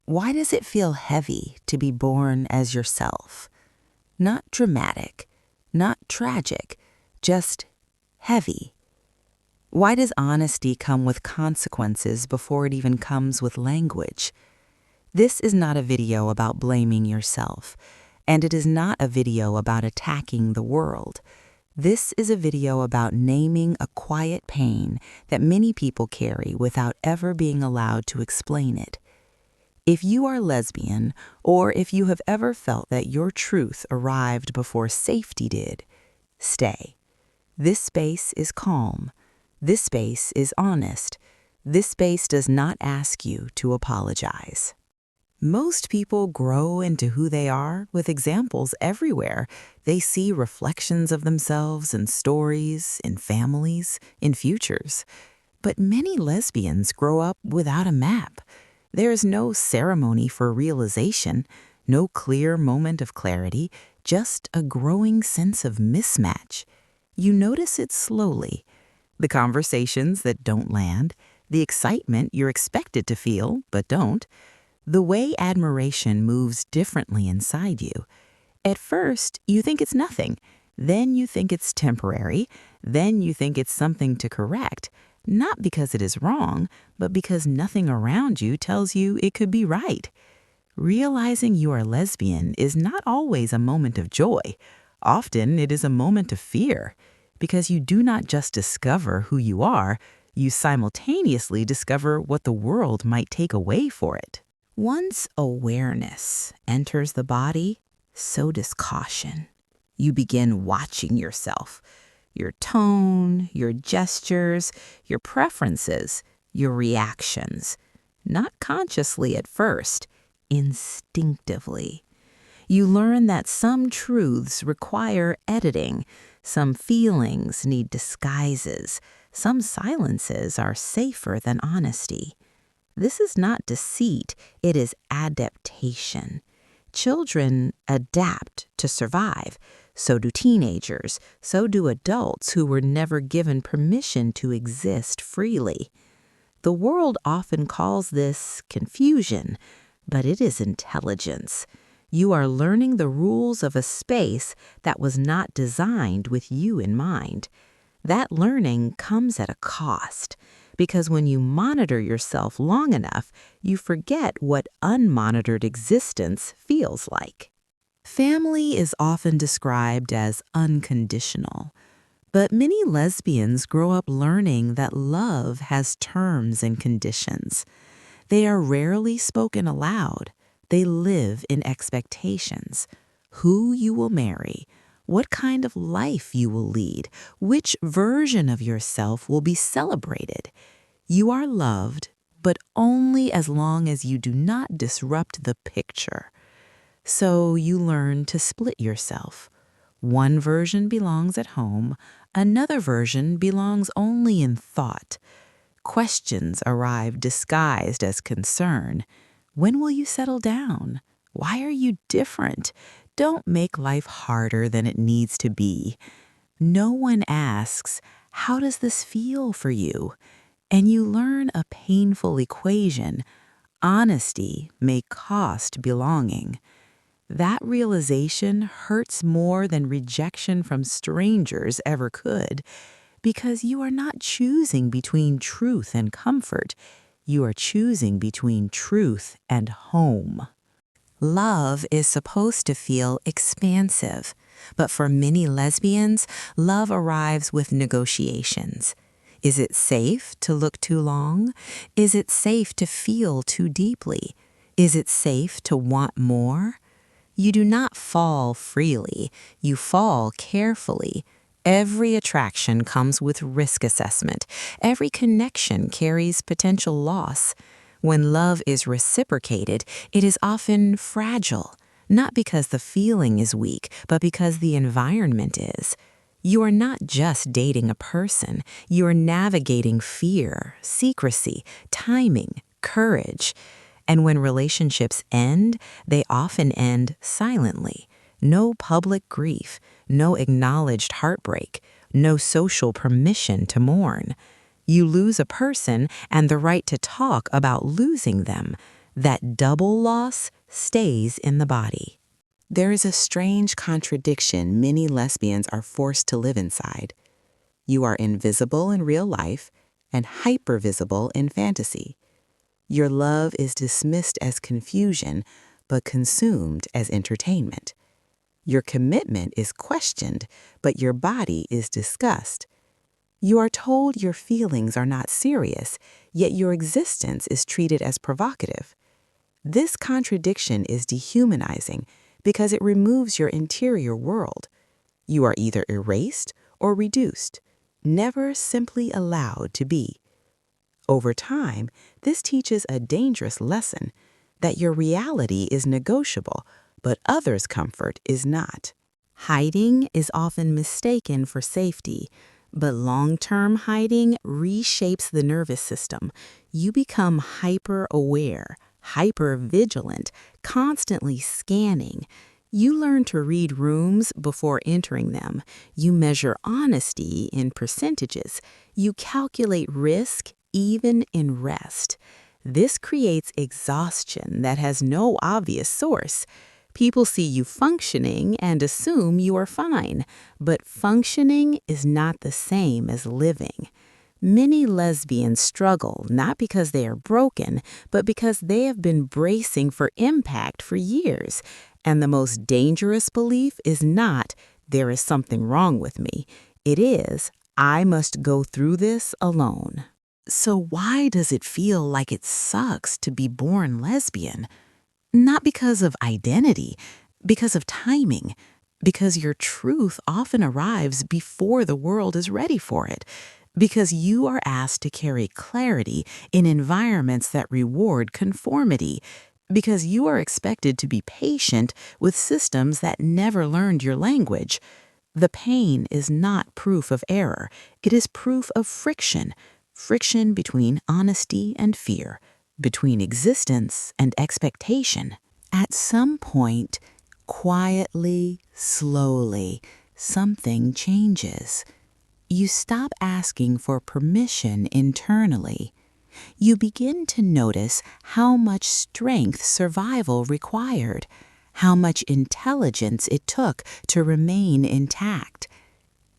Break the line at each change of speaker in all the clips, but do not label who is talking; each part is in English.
Why does it feel heavy to be born as yourself? Not dramatic, not tragic, just heavy. Why does honesty come with consequences before it even comes with language? This is not a video about blaming yourself, and it is not a video about attacking the world. This is a video about naming a quiet pain that many people carry without ever being allowed to explain it. If you are lesbian, or if you have ever felt that your truth arrived before safety did, stay. This space is calm. This space is honest. This space does not ask you to apologize. Most people grow into who they are with examples everywhere. They see reflections of themselves in stories, in families, in futures. But many lesbians grow up without a map. There is no ceremony for realization, no clear moment of clarity, just a growing sense of mismatch. You notice it slowly. The conversations that don't land, the excitement you're expected to feel but don't, the way admiration moves differently inside you. At first, you think it's nothing. Then you think it's temporary. Then you think it's something to correct. Not because it is wrong, but because nothing around you tells you it could be right. Realizing you are lesbian is not always a moment of joy. Often it is a moment of fear, because you do not just discover who you are, you simultaneously discover what the world might take away for it. Once awareness enters the body, so does caution. You begin watching yourself. Your tone, your gestures, your preferences, your reactions. Not consciously at first, instinctively. You learn that some truths require editing, some feelings need disguises, some silences are safer than honesty. This is not deceit, it is adaptation. Children adapt to survive. So do teenagers, so do adults who were never given permission to exist freely. The world often calls this confusion, but it is intelligence. You are learning the rules of a space that was not designed with you in mind. That learning comes at a cost, because when you monitor yourself long enough, you forget what unmonitored existence feels like. Family is often described as unconditional, but many lesbians grow up learning that love has terms and conditions. They are rarely spoken aloud. They live in expectations. Who you will marry, what kind of life you will lead, which version of yourself will be celebrated. You are loved, but only as long as you do not disrupt the picture. So you learn to split yourself. One version belongs at home, another version belongs only in thought. Questions arrive disguised as concern. When will you settle down? Why are you different? Don't make life harder than it needs to be. No one asks, how does this feel for you? And you learn a painful equation. Honesty may cost belonging. That realization hurts more than rejection from strangers ever could, because you are not choosing between truth and comfort. You are choosing between truth and home. Love is supposed to feel expansive, but for many lesbians, love arrives with negotiations. Is it safe to look too long? Is it safe to feel too deeply? Is it safe to want more? You do not fall freely, you fall carefully. Every attraction comes with risk assessment. Every connection carries potential loss. When love is reciprocated, it is often fragile, not because the feeling is weak, but because the environment is. You are not just dating a person, you are navigating fear, secrecy, timing, courage. And when relationships end, they often end silently. No public grief, no acknowledged heartbreak, no social permission to mourn. You lose a person and the right to talk about losing them. That double loss stays in the body. There is a strange contradiction many lesbians are forced to live inside. You are invisible in real life and hypervisible in fantasy. Your love is dismissed as confusion, but consumed as entertainment. Your commitment is questioned, but your body is discussed. You are told your feelings are not serious, yet your existence is treated as provocative. This contradiction is dehumanizing because it removes your interior world. You are either erased or reduced, never simply allowed to be. Over time, this teaches a dangerous lesson that your reality is negotiable, but others' comfort is not. Hiding is often mistaken for safety, but long-term hiding reshapes the nervous system. You become hyper-aware, hyper-vigilant, constantly scanning. You learn to read rooms before entering them. You measure honesty in percentages. You calculate risk even in rest. This creates exhaustion that has no obvious source. People see you functioning and assume you are fine, but functioning is not the same as living. Many lesbians struggle not because they are broken, but because they have been bracing for impact for years. And the most dangerous belief is not, there is something wrong with me. It is, I must go through this alone. So why does it feel like it sucks to be born lesbian? Not because of identity, because of timing, because your truth often arrives before the world is ready for it, because you are asked to carry clarity in environments that reward conformity, because you are expected to be patient with systems that never learned your language. The pain is not proof of error. It is proof of friction. Friction between honesty and fear, between existence and expectation. At some point, quietly, slowly, something changes. You stop asking for permission internally. You begin to notice how much strength survival required, how much intelligence it took to remain intact.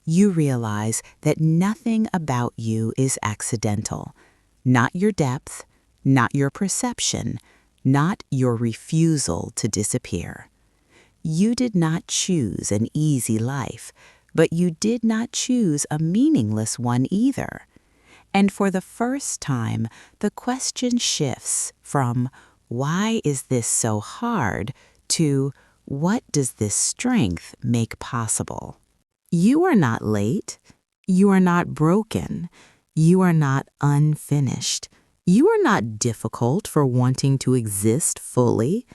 You realize that nothing about you is accidental. Not your depth, not your perception, not your refusal to disappear. You did not choose an easy life, but you did not choose a meaningless one either. And for the first time, the question shifts from, why is this so hard, to, what does this strength make possible? You are not late. You are not broken. You are not unfinished. You are not difficult for wanting to exist fully.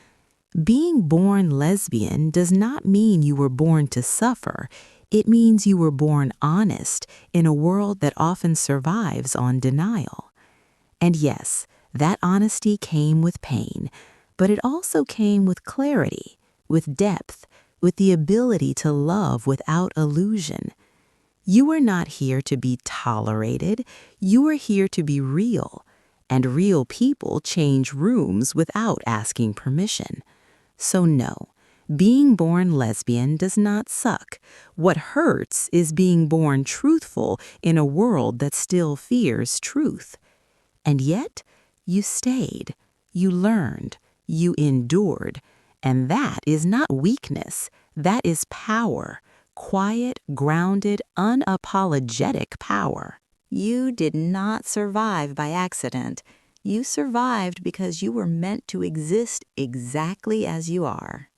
Being born lesbian does not mean you were born to suffer. It means you were born honest in a world that often survives on denial. And yes, that honesty came with pain, but it also came with clarity, with depth, with the ability to love without illusion. You are not here to be tolerated. You are here to be real. And real people change rooms without asking permission. So no, being born lesbian does not suck. What hurts is being born truthful in a world that still fears truth. And yet, you stayed, you learned, you endured. And that is not weakness, that is power. Quiet, grounded, unapologetic power. You did not survive by accident. You survived because you were meant to exist exactly as you are.